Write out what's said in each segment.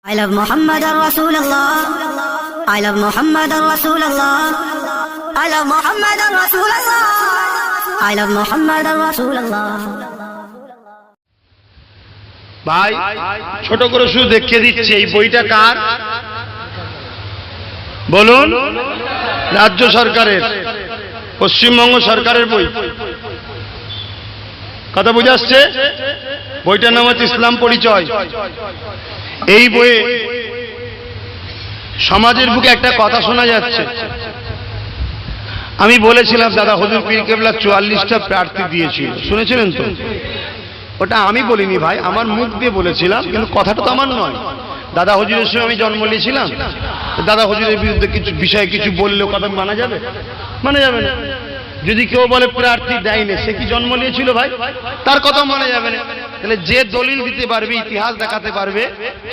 I love Muhammad Rasulullah. I love Muhammad Rasulullah. I love Muhammad Rasulullah. I love Muhammad Rasulullah. ভাই ছোট করে শুধু দেখিয়ে দিচ্ছি এই বইটা কার বলুন। রাজ্য সরকারের, পশ্চিমবঙ্গ সরকারের বই। কথা বুঝে আসছে? বইটার নাম হচ্ছে ইসলাম পরিচয়। এই বইয়ে সমাজের বুকে একটা কথা শোনা যাচ্ছে। আমি বলেছিলাম দাদা হুজুর পীর কেবলা 44টা প্রার্থী দিয়েছিল, শুনেছিলেন তো? ওটা আমি বলিনি ভাই, আমার মুখ দিয়ে বলেছিলাম, কিন্তু কথাটা তো আমার নয়। দাদা হুজুরের সঙ্গে আমি জন্ম নিয়েছিলাম, দাদা হুজুরের বিরুদ্ধে কিছু বিষয়ে কিছু বললেও কথা মানা যাবে? মানা যাবে না। যদি কেউ বলে প্রার্থী দেয়নি, সে কি জন্ম নিয়েছিল ভাই? তার কথা মানা যাবে না। তাহলে যে দলিল দিতে পারবে, ইতিহাস দেখাতে পারবে,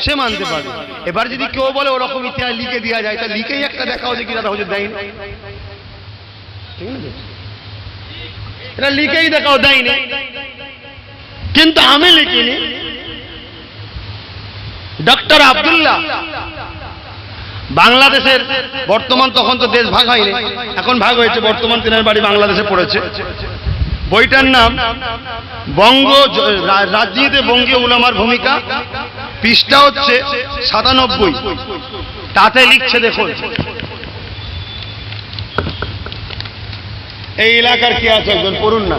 সে মানতে পারবে। এবার যদি কেউ বলে ওরকম ইতিহাস লিখে দেওয়া যায়, তা লিখেই একটা দেখাও যে কি দাদা হুজুর দেয়নি। ঠিক না? এটা লিখেই দেখাও দেয়নি, কিন্তু আমি লিখিনি। ডক্টর আব্দুল্লাহ বাংলাদেশের বর্তমান, তখন তো দেশ ভাগ হয়নি, এখন ভাগ হয়েছে, বর্তমান তিনার বাড়ি বাংলাদেশে পড়েছে। বইটার নাম বঙ্গ রাজনীতিতে বঙ্গীয় উলামার ভূমিকা, পৃষ্ঠা হচ্ছে 97। তাতে লিখছে, দেখুন এই এলাকার কি আছে একজন পড়ুন না,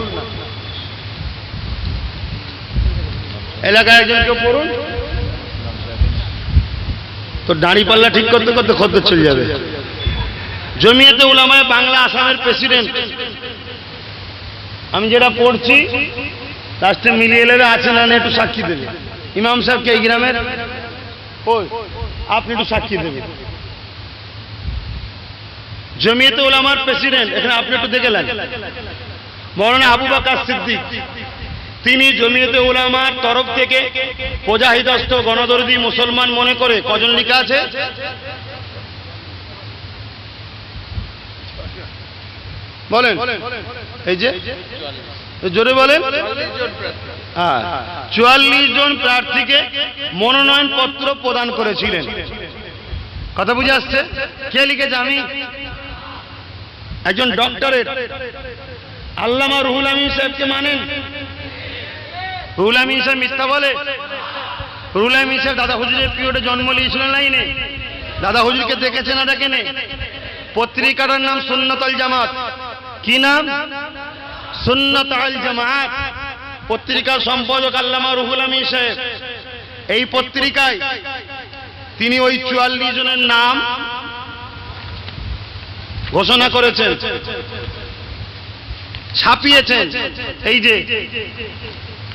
এলাকায় একজন কেউ পড়ুন তো। দাঁড়ি পাল্লা ঠিক করতে করতে খদ্দের চলে যাবে। জমিয়তে উলামায়ে বাংলা আসামের প্রেসিডেন্ট। আমি যেটা পড়ছি তার সাথে মিলিয়ে এলে আছে না একটু সাক্ষী দেবে। ইমাম সাহেবকে এই গ্রামের, ওই আপনি একটু সাক্ষী দেবেন। জমিয়তে উলামার প্রেসিডেন্ট, এখানে আপনি একটু দেখে নেন, মৌলানা আবু বকর সিদ্দিক। তিনি জমিয়তে উলামার তরফ থেকে প্রজাহিতস্থ গণদর্দি মুসলমান মনে করে, কজন লেখা আছে? বলেন, এই যে জোরে বলেন। 44 জন প্রার্থীকে মনোনয়ন পত্র প্রদান করেছিলেন। কথা বুঝে আসছে? কে লিখেছে? আমি একজন ডক্টরেট আল্লামা রুহুল আমিন সাহেবকে মানেন? রুহুল আমিন সাহেব মিথ্যা বলে? রুহুল আমিন সাহেব দাদা হুজুরের পিরিয়ডে জন্ম নিয়েছিলেন লাইনে। দাদা হুজুরকে দেখেছে না দেখেনে? পত্রিকাটার নাম সুন্নাত আল জামাত। কি নাম? সুন্নাত আল জামাত। পত্রিকার সম্পাদক আল্লামা রুহুল আমিন সাহেব। এই পত্রিকায় তিনি ওই 44 জনের নাম ঘোষণা করেছেন, ছাপিয়েছেন। এই যে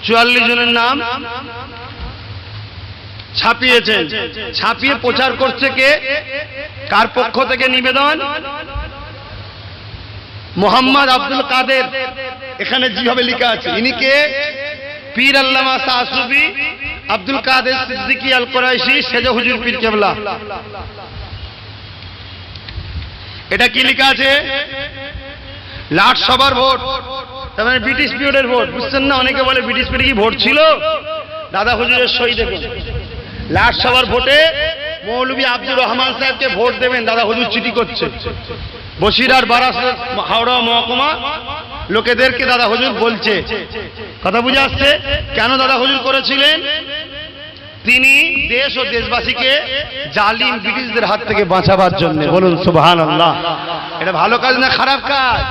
44 জনের নাম ছাপিয়েছেন, ছাপিয়ে প্রচার করছে কে? কার পক্ষ থেকে নিবেদন? মোহাম্মদ আব্দুল কাদের। এখানে যেভাবে লেখা আছে, ইনি কে? পীর আল্লামা সাসুবি আব্দুল কাদের সিদ্দিকী আল কুরাইশি সেজে হুজুর পীর কেবলা। এটা কি লেখা আছে? লাট সবার ভোট, তার মানে ব্রিটিশ পিরিয়ডের ভোট। বুঝছেন না? অনেকে বলে ব্রিটিশ পিরিয়ডে কি ভোট ছিল? দাদা হুজুরের সই দেখুন। লাট সবার ভোটে মৌলভী আব্দুর রহমান সাহেবকে ভোট দেবেন, দাদা হুজুর চিঠি করছে। বসিরহাট, বারাসত, হাওড়া মহকুমা লোকেদেরকে দাদা হুজুর বলছে। কথা বুঝে আসছে? কেন দাদা হুজুর করেছিলেন? তিনি দেশ ও দেশবাসীকে জালিম ব্রিটিশদের হাত থেকে বাঁচাবার জন্য। বলুন সুবহানাল্লাহ। এটা ভালো কাজ না খারাপ কাজ?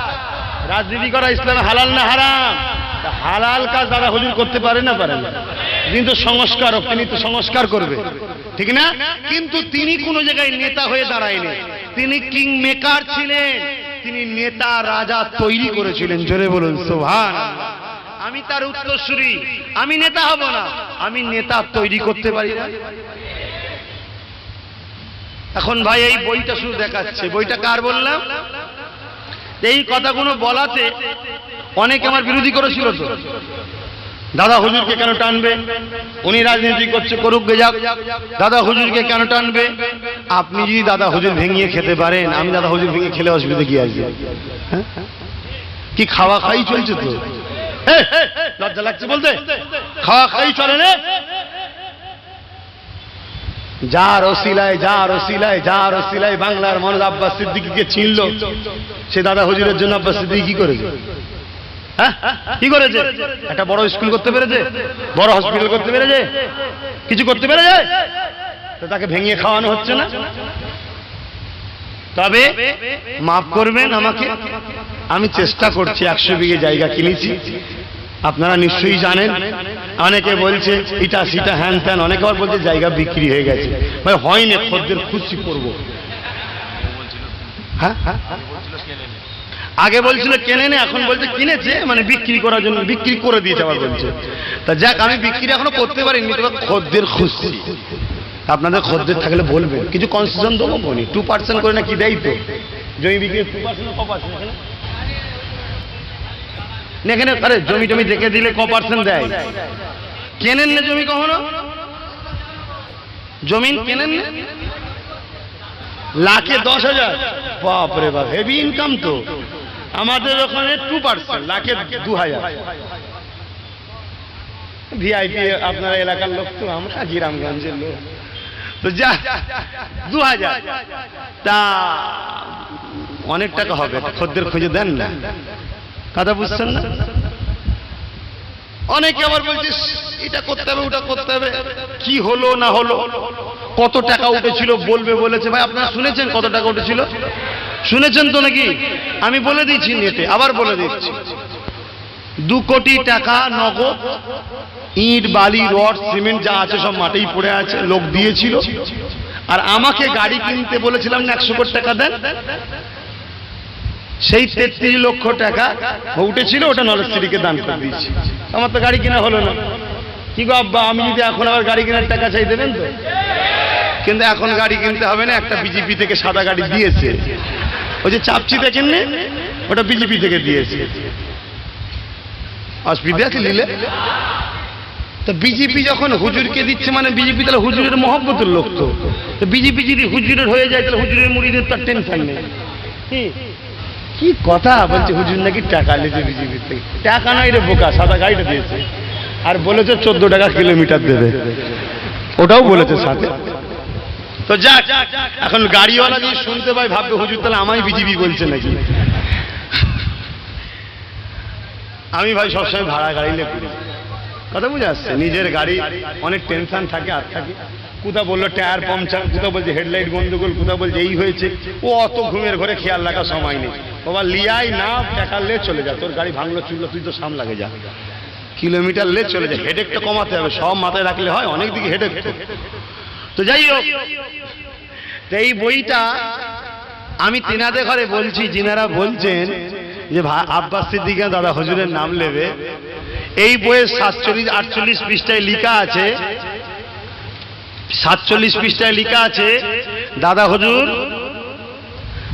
রাজনীতি করা ইসলামে হালাল না হারাম? হালাল কাজ দাদা হুজুর করতে পারে না পারে না? কিন্তু সংস্কারক, তিনি তো সংস্কার করবে, ঠিক না? কিন্তু তিনি কোনো জায়গায় নেতা হয়ে দাঁড়ায়নি, তিনি কিং মেকার ছিলেন। তিনি নেতা রাজা তৈরি করেছিলেন। জোরে বলুন সুবহানাল্লাহ। আমি তার উত্তরসূরি, আমি নেতা হব না, আমি নেতা তৈরি করতে পারি না। এখন ভাই এই বইটা শুধু দেখাচ্ছে। বইটা কার বললাম? এই কথাগুলো বলাতে অনেকে আমার বিরোধী করেছিল তো। দাদা হুজুরকে কেন টানবে? উনি রাজনীতি করছে, করুক গে যাক। দাদা হুজুরকে কেন টানবে? আপনি যদি দাদা হুজুর ভেঙিয়ে খেতে পারেন, আমি দাদা হুজুর ভেঙে খেলে অসুবিধা কি আছে? কি খাওয়া খাই চলছে তো? লজ্জা লাগছে বলতে? খাওয়া খাই চলে না? যার ওসিলায় বাংলার মানুষ আব্বাস সিদ্দিকীকে চিনল, সে দাদা হুজুরের জন্য আব্বাস সিদ্দিকী কি করেছে? হ্যাঁ, কি করেছে? একটা বড় স্কুল করতে পেরেছে, বড় হসপিটাল করতে পেরেছে, কিছু করতে পেরেছে? তো তাকে ভেঙে খাওয়ানো হচ্ছে না? তবে মাফ করবেন আমাকে, আমি চেষ্টা করছি, 100 বিঘে জায়গা কিনেছি, আপনারা নিশ্চয়ই জানেন। অনেকে বলছে ইটা সিটা হ্যান ত্যান, অনেকে আবার বলছে জায়গা বিক্রি হয়ে গেছে। ভাই হয়নি, খদ্দের খুশি করবো। হ্যাঁ, আগে বলছিল কেনে নে, এখন বলছে কিনেছে, মানে বিক্রি করার জন্য বিক্রি করে দিয়েছে আবার বলছে। তা যাক, আমি বিক্রি এখনো করতে পারিনি, তবে খদ্দের খুশি। আপনাদের খদ্দের থাকলে বলবেন, কিছু কনসেশন দেবো, বলি 2% করে না কি দেয় তো জমি বিক্রি 2% কপার্সেন্ট এখানে। আরে জমি টমি দেখে দিলে কপার্সেন্ট দেয়? কেনেন না জমি কখনো? জমিন কেনেন না? লাখে 10,000, বাপরে বাপ, হেভি ইনকাম তো। আমাদের ওখানে 2%, লাখে 2,000। ভিআইপি আপনারা এলাকার লোক তো, আমরা গ্রামগঞ্জের লোক তো। যা 2,000, তা অনেক টাকা হবে। খদ্দের খুঁজে দেন না, কথা বুঝছেন না? অনেকে আবার বলছে এটা করতে হবে, ওটা করতে হবে, কি হলো না হলো, কত টাকা উঠেছিল বলবে বলেছে। ভাই আপনারা শুনেছেন কত টাকা উঠেছিল? শুনেছেন তো নাকি? আমি বলে দিচ্ছি নেটে, আবার বলে দিচ্ছি। 2 কোটি টাকা নগদ, ইট বালি রড সিমেন্ট যা আছে সব মাঠেই পড়ে আছে, লোক দিয়েছিল। আর আমাকে গাড়ি কিনতে বলেছিলাম না 100 কোটি টাকা দেন, সেই 33 লক্ষ টাকা উঠেছিল, ওটা নলেজকে দান করে দিয়েছি। আমার তো গাড়ি কেনা হলো না। কি গো আব্বা, আমি যদি এখন আবার গাড়ি কেনার টাকা চাই দেবেন তো? কিন্তু এখন গাড়ি কিনতে হবে না, একটা বিজেপি থেকে সাদা গাড়ি দিয়েছে, ওই যে চাপচি দেখেন না, ওটা বিজেপি থেকে দিয়েছে। অসুবিধা আছে নিলে? তো বিজেপি যখন হুজুরকে দিচ্ছে, মানে বিজেপি তাহলে হুজুরের মহব্বতের লোক তো। বিজেপি যদি হুজুরের হয়ে যায়, তাহলে হুজুরের মুরিদের তার টেনশন নেই। কি কথা বলছে, হুজুর নাকি টাকা নিয়েছে বিজেপির থেকে। টাকা নয় রে বোকা, সাদা গাড়িটা দিয়েছে, আর বলেছে 14 টাকা কিলোমিটার দেবে, ওটাও বলেছে সাথে। তো যাক, এখন গাড়িওয়ালা যদি শুনতে পাই ভাববে হুজুর তাহলে আমায় বিজেপি বলছে নাকি। আমি ভাই সবসময় ভাড়া গাড়ি নিয়ে ঘুরি, কথা বুঝে আসছে। নিজের গাড়ি অনেক টেনশন থাকে, আর থাকে। কোথা বললো টায়ার পাংচার, কোথা বলছে হেডলাইট গন্ডগোল, কোথা বলছে এই হয়েছে। ও অত ঘুমের ঘরে খেয়াল রাখার সময় নেই। বাবা লিয়াই না, টাকা লে চলে যা, তোর গাড়ি ভাঙলো চুললো, তুই তো সামলাগে যা, কিলোমিটার লে চলে যা। হেডেকটা কমাতে হবে, সব মাথায় রাখলে হয়, অনেক দিকে হেডেক। তো যাই হোক, এই বইটা আমি তিনাদের ঘরে বলছি, যিনারা বলছেন যে আব্বাস সিদ্দিকী দাদা হুজুরের নাম নেবে। এই বইয়ের 47-48 পৃষ্ঠায় লেখা আছে, 47 পৃষ্ঠায় লেখা আছে, দাদা হুজুর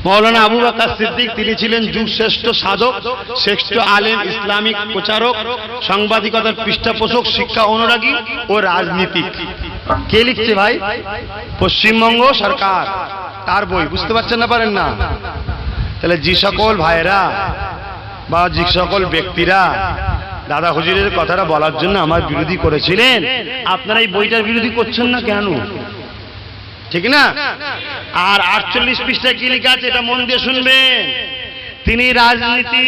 মৌলানা আবু বকর সিদ্দিক, তিনি ছিলেন যুগশ্রেষ্ঠ সাধক, শ্রেষ্ঠ আলেম, ইসলামিক প্রচারক, সাংবাদিকতার পৃষ্ঠপোষক, শিক্ষা অনুরাগী ও রাজনীতিক। কে লিখছে ভাই? পশ্চিমবঙ্গ সরকার, তার বই। বুঝতে পারছেন না, পারেন না? তাহলে যে সকল ভাইরা বা যে সকল ব্যক্তিরা দাদা হুজুরের কথাটা বলার জন্য আমার বিরোধী করেছিলেন, আপনারা এই বইটার বিরোধী করছেন না কেন? ঠিক না? আর 48 পৃষ্ঠায় কি লেখা আছে, এটা মন দিয়ে শুনবেন। তিনি রাজনীতি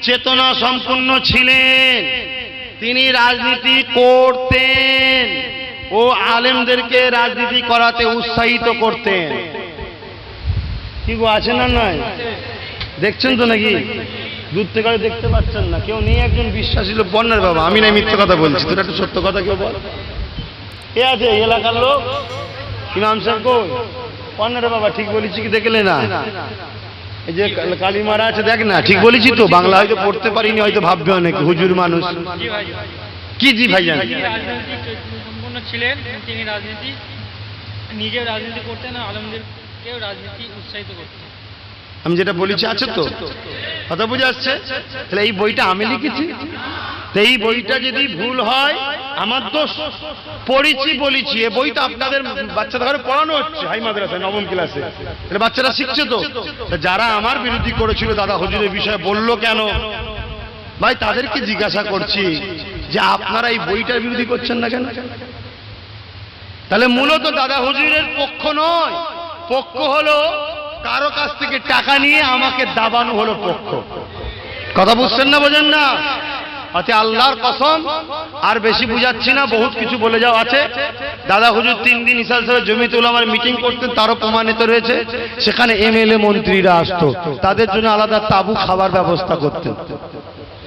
চেতনা সম্পন্ন ছিলেন, তিনি রাজনীতি করতেন ও আলেমদেরকে রাজনীতি করাতে উৎসাহিত করতেন। কি গো, আছে না নয়? দেখছেন তো নাকি? দূর থেকে দেখতে পাচ্ছেন না? কেউ নেই একজন বিশ্বাসী লোক? বন্যার বাবা, আমি নাই মিথ্যে কথা বলছি, তোর একটা সত্য কথা কেউ বল। এ আছে এলাকার লোক, ইমাম সাহেব কই? বন্যার বাবা, ঠিক বলেছি কি দেখলে না? এই যে কালীমারা আছে, দেখ না, ঠিক বলেছি তো? বাংলা হয়তো পড়তে পারিনি, হয়তো ভাববে অনেক হুজুর মানুষ। কি জি ভাইজান? সম্পূর্ণ ছিলেন, তিনি রাজনীতি নিজে রাজনীতি করতেন, আলেমদেরকেও রাজনীতি উৎসাহিত করতেন। আমি যেটা বলেছি আছে তো, কথা বুঝে আসছে? তাহলে এই বইটা আমি লিখেছি, এই বইটা যদি ভুল হয় আমার দোষ। পড়েছি বলেছি, এই বইটা আপনাদের বাচ্চাদের ঘরে পড়ানো হচ্ছে, হাই মাদ্রাসায় 9ম ক্লাসে। তাহলে বাচ্চারা শিখছে তো। যারা আমার বিরোধী করেছিল দাদা হুজুরের বিষয়ে, বললো কেন ভাই, তাদেরকে জিজ্ঞাসা করছি যে আপনারা এই বইটার বিরোধী করছেন না কেন? তাহলে মূলত দাদা হুজুরের পক্ষ নয়, পক্ষ হলো কারো কাছ থেকে টাকা নিয়ে আমাকে দাবানো হলো পক্ষ। কথা বুঝছেন না, বোঝেন না? আচ্ছা, আল্লাহর কসম আর বেশি বুঝাচ্ছি না, বহুত কিছু বলে যাওয়া আছে। দাদা হুজুর 3 দিন ইসা সাহেব জমিয়তুল উলামার মিটিং করতেন, তারও প্রমাণিত রয়েছে। সেখানে এমএলএ মন্ত্রীরা আসতো, তাদের জন্য আলাদা তাবু খাবার ব্যবস্থা করতেন।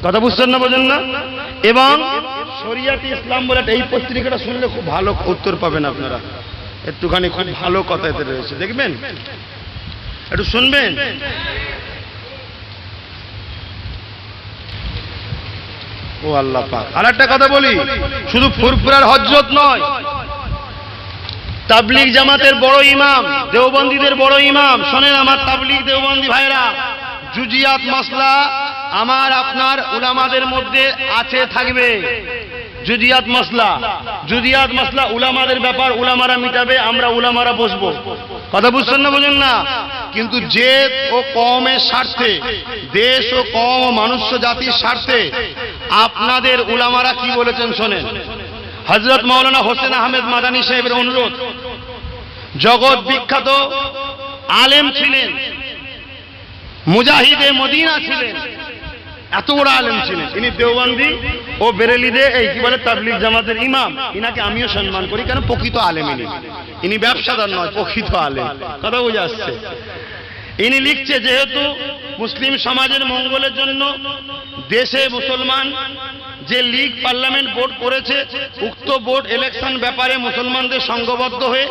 কথা বুঝছেন না, বোঝেন না? এবং শরিয়াতে ইসলাম বলে এই পত্রিকাটা শুনলে খুব ভালো উত্তর পাবেন আপনারা। একটুখানি খুব ভালো কথা এতে রয়েছে, দেখবেন, একটু শুনবেন। ও আল্লাহ পাক। আর একটা কথা বলি, শুধু ফুরফুরার হযরত নয়, তাবলীগ জামাতের বড় ইমাম, দেওবন্দীদের বড় ইমাম, শোনেন আমার তাবলীগ দেওবন্দী ভাইরা, জুজিয়াত মাসলা আমার আপনার উলামাদের মধ্যে আছে, থাকবে। জুজিয়াত মাসলা উলামাদের ব্যাপার, উলামারা মিটাবে, আমরা উলামারা বসবো। কথা বুঝছেন না, বুঝেন না? কিন্তু জেদ ও কওমের স্বার্থে, দেশ ও কওম ও মানুষ্য জাতির স্বার্থে আপনাদের উলামারা কি বলেছেন শোনেন। হযরত মাওলানা হোসেন আহমেদ মাদানী সাহেবের অনুরোধ, জগৎ বিখ্যাত আলেম ছিলেন, মুজাহিদে মদিনা ছিলেন, এত বড় আলেম ছিলেন। ইনি দেওবন্দি ও বেরেলিদে এই কি বলে তাবলীগ জামাতের ইমাম। ইনাকে আমিও সম্মান করি, কেন প্রকৃত আলেম ইনি ব্যবসাদার নয়, প্রকৃত আলেম। কথা বুঝে আসছে? ইনি লিখছে, যেহেতু মুসলিম সমাজের মঙ্গলের জন্য দেশে মুসলমান যে লীগ পার্লামেন্ট বোর্ড করেছে, উক্ত বোর্ড ইলেকশন ব্যাপারে মুসলমানদের সংঘবদ্ধ হয়ে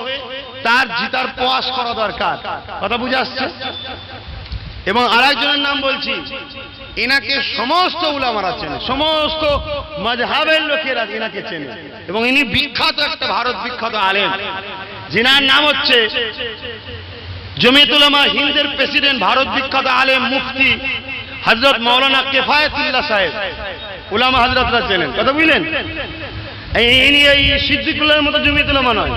তার জিতার প্রয়াস করা দরকার। কথা বুঝে আসছে? এবং আরেকজনের নাম বলছি, ইনাকে সমস্ত উলামারা চেনে, সমস্ত মাযহাবের লোকেরা ইনাকে চেনে, এবং ইনি বিখ্যাত একটা ভারত বিখ্যাত আলেম, যিনার নাম হচ্ছে জমিয়তুল উলামা হিন্দের প্রেসিডেন্ট, ভারত বিখ্যাত আলেম মুফতি হযরত মাওলানা কিফায়াতুল্লাহ সাহেব। উলামা হযরতরা চেনেন। কথা বুঝলেন? ইনি এই সিদ্দিকুল্লাহর মতো জমিয়তুল উলামা নয়,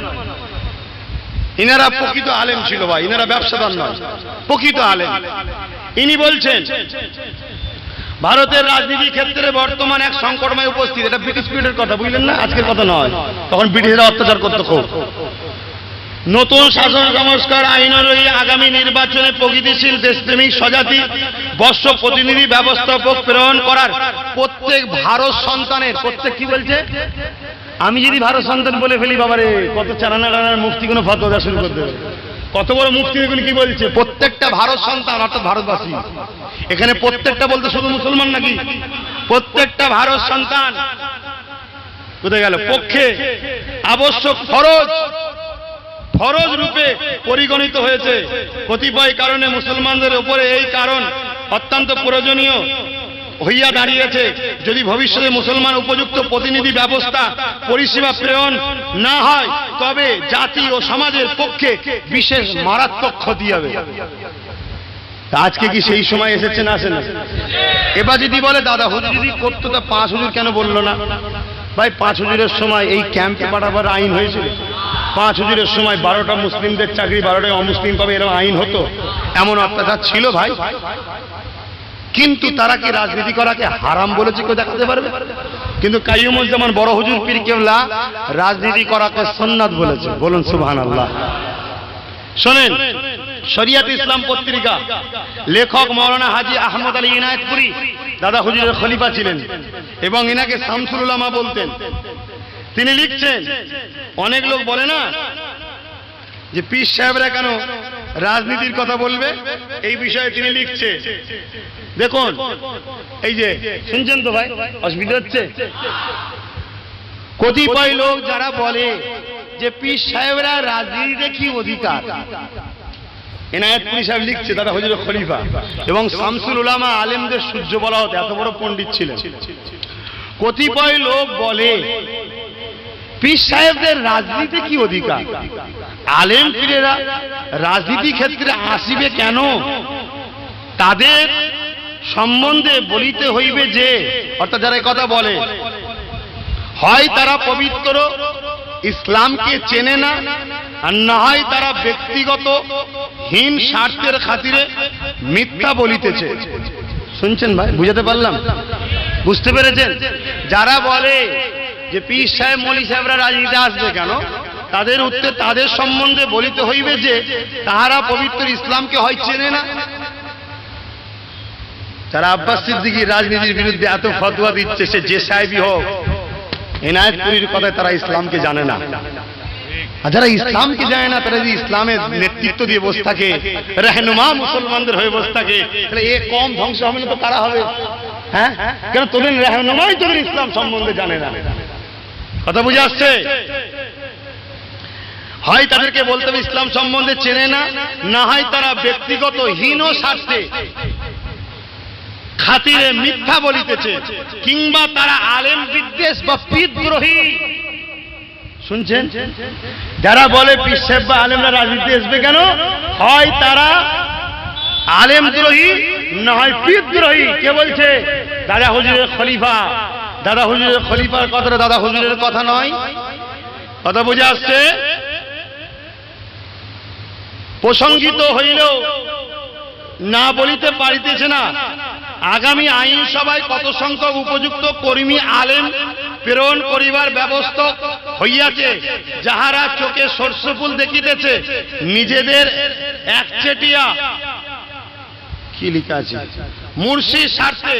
ইনারা প্রকৃত আলেম ছিল ভাই, ইনারা ব্যবসাদার নয়, প্রকৃত আলেম। ইনি বলছেন, ভারতের রাজনীতি ক্ষেত্রে বর্তমান এক সংকটময় উপস্থিত। এটা ব্রিটিশ পিরিয়ডের কথা, বুঝলেন না? আজকের কথা নয়, তখন ব্রিটিশরা অত্যাচার করতে খুব। নতুন শাসন সংস্কার আইন অনুযায়ী আগামী নির্বাচনে প্রগতিশীল দেশপ্রেমিক স্বজাতি বর্ষ প্রতিনিধি ব্যবস্থাপক প্রেরণ করার প্রত্যেক ভারত সন্তানের, প্রত্যেক কি বলছে, আমি যদি ভারত সন্তান বলে ফেলি বাবারে কত চারানা টানার মুফতি কোনো ফতোয়া দেওয়া শুরু করে দেবে। কত বড় মুফতি এগুলো কি বলছে, প্রত্যেকটা ভারত সন্তান অর্থাৎ ভারতবাসী। এখানে প্রত্যেকটা বলতে শুধু মুসলমান নাকি, প্রত্যেকটা ভারত সন্তান কোথায় গেল, পক্ষে আবশ্যক ফরজ রূপে পরিগণিত হয়েছে। কতিপয় কারণে মুসলমানদের উপরে এই কারণ অত্যন্ত প্রয়োজনীয় হইয়া দাঁড়িয়েছে। যদি ভবিষ্যতে মুসলমান উপযুক্ত প্রতিনিধি ব্যবস্থা পরিষেবা প্রেরণ না হয়, তবে জাতি ও সমাজের পক্ষে বিশেষ মারাত্মক ক্ষতি হবে। আজকে কি সেই সময় এসেছে না আসে না? এবার যদি বলে দাদা হুজুর যদি করতো তা 5 হুজুর কেন বললো না? ভাই 5 হুজুরের সময় এই ক্যাম্পে পাঠাবার আইন হয়েছিল। 5 হুজুরের সময় 12টা মুসলিমদের চাকরি 12টায় অমুসলিম পাবে এরকম আইন হতো, এমন অত্যাচার ছিল ভাই। কিন্তু তারা কি রাজনীতি করাকে হারাম বলেছে কেউ দেখাতে পারবে? কিন্তু কাইয়ুমুজ্জামান বড় হুজুর পীর কেবলা রাজনীতি করাকে সুন্নাত বলেছে। বলুন সুবহানাল্লাহ। শোনেন, শরিয়াত ইসলাম পত্রিকা, লেখক মাওলানা হাজী আহমদ আলী ইনায়েতপুরী দাদা হুজুরের খলিফা ছিলেন এবং ইনাকে শামসুল উলামা বলতেন। তিনি লিখছেন, অনেক লোক বলে না যে পীর সাহেবরা কেন রাজনীতির কথা বলবে, এই বিষয়ে তিনি লিখছে। দেখুন, এই যে শুনছেন তো ভাই, অসুবিধা হচ্ছে? কতিপয় লোক যারা বলে যে পীর সাহেবরা রাজনীতিতে কি অধিকার, ইনায়েতপুরী সাহেব লিখছে, দাদা হুজুরের খলিফা এবং শামসুল উলামা আলেমদের সূর্য বলা হতো, এত বড় পণ্ডিত ছিলেন। কতিপয় লোক বলে পীর সাহেবদের রাজনীতিতে কি অধিকার, আলেম পীরেরা রাজনীতি ক্ষেত্রে আসিবে কেন? তাদের সম্বন্ধে বলিতে হইবে যে, অর্থাৎ যারা কথা বলে, হয় তারা পবিত্র ইসলামকে চেনে না, আর না হয় তারা ব্যক্তিগত হীন স্বার্থের খাতিরে মিথ্যা বলিতেছে। শুনছেন ভাই, বুঝাতে পারলাম? বুঝতে পেরেছেন? যারা বলে যে পীর সাহেব মৌলী সাহেবরা রাজনীতিতে আসবে কেন, তাদের উত্তরে তাদের সম্বন্ধে বলিতে হইবে যে তাহারা পবিত্র ইসলামকে হয় চেনে না। যারা আব্বাস সিদ্দিকীর রাজনীতির বিরুদ্ধে এত ফতোয়া দিচ্ছে, সে যে সাহেবই হোক, এনায়েতপুরীর কথায় তারা ইসলামকে জানে না। আর যারা ইসলামকে জানে না, তারা যদি ইসলামের নেতৃত্ব দিয়ে বসে থাকে, রহনুমা মুসলমানদের হয়ে বসে থাকে, তাহলে এ কম ধ্বংস হবে না তো কারা হবে? হ্যাঁ, কেন তোদের রহনুমাই তোদের ইসলাম সম্বন্ধে জানে না। কথা বুঝে আসছে? হয় তাদেরকে বলতে হবে ইসলাম সম্বন্ধে চেনে না, না হয় তারা ব্যক্তিগত হীন স্বার্থে খাতিরে মিথ্যা বলিতেছে, কিংবা তারা আলেম বিদ্বেষ বা বিদ্রোহী। শুনছেন? যারা বলে পীর সাহেব বা আলেমরা রাজনীতি আসবে কেন, হয় তারা আলেম দ্রোহী, না হয় বিদ্রোহী। কে বলছে? দাদা হুজুরের খলিফা। দাদা হুজুরের খলিফার কথাটা দাদা হুজুরের কথা নয়। কথা বুঝে আসছে? প্রসঙ্গিত হইলেও না বলিতে পারিতেছে না। আগামী আইন সভায় কত সংখ্যক উপযুক্ত কর্মী আলেম প্রেরণ করিবার ব্যবস্থা হইয়াছে, যাহারা চোখে সর্ষফুল দেখিতেছে, নিজেদের একচেটিয়া কি লিখা আছে মুর্শিদ স্বার্থে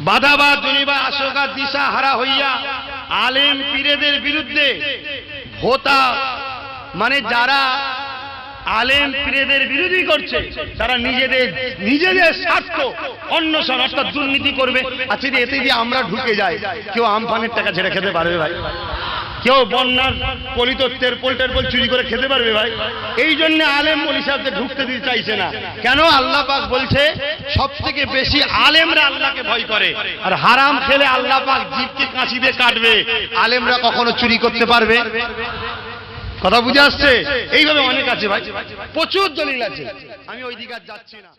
বাধা বা জনিবা আশঙ্কা দিশা হারা হইয়া আলেম পীরেদের বিরুদ্ধে ভোতা, মানে যারা আলেম পীরেদের বিরোধী করছে, তারা নিজেদের স্বার্থ অন্বেষণ অর্থাৎ দুর্নীতি করবে। আচ্ছা, এতে দিয়ে আমরা ঢুকে যাই, কেউ আমফানের টাকা ছেড়ে খেতে পারবে ভাই? কেউ বন্যার পলিতত্ত্বের পোল্টের চুরি করে খেতে পারবে ভাই? এই জন্য আলেম মৌলী সাহেবদের ঢুকতে দিতে চাইছে না। কেন? আল্লাহ পাক বলছে সব থেকে বেশি আলেমরা আল্লাহকে ভয় করে, আর হারাম খেলে আল্লাহ পাক জিভকে কাঁচি দিয়ে কাটবে। আলেমরা কখনো চুরি করতে পারবে? কথা বুঝে আসছে? এইভাবে অনেক আছে ভাই, প্রচুর দলিল আছে, আমি ওই দিকে আর যাচ্ছি না।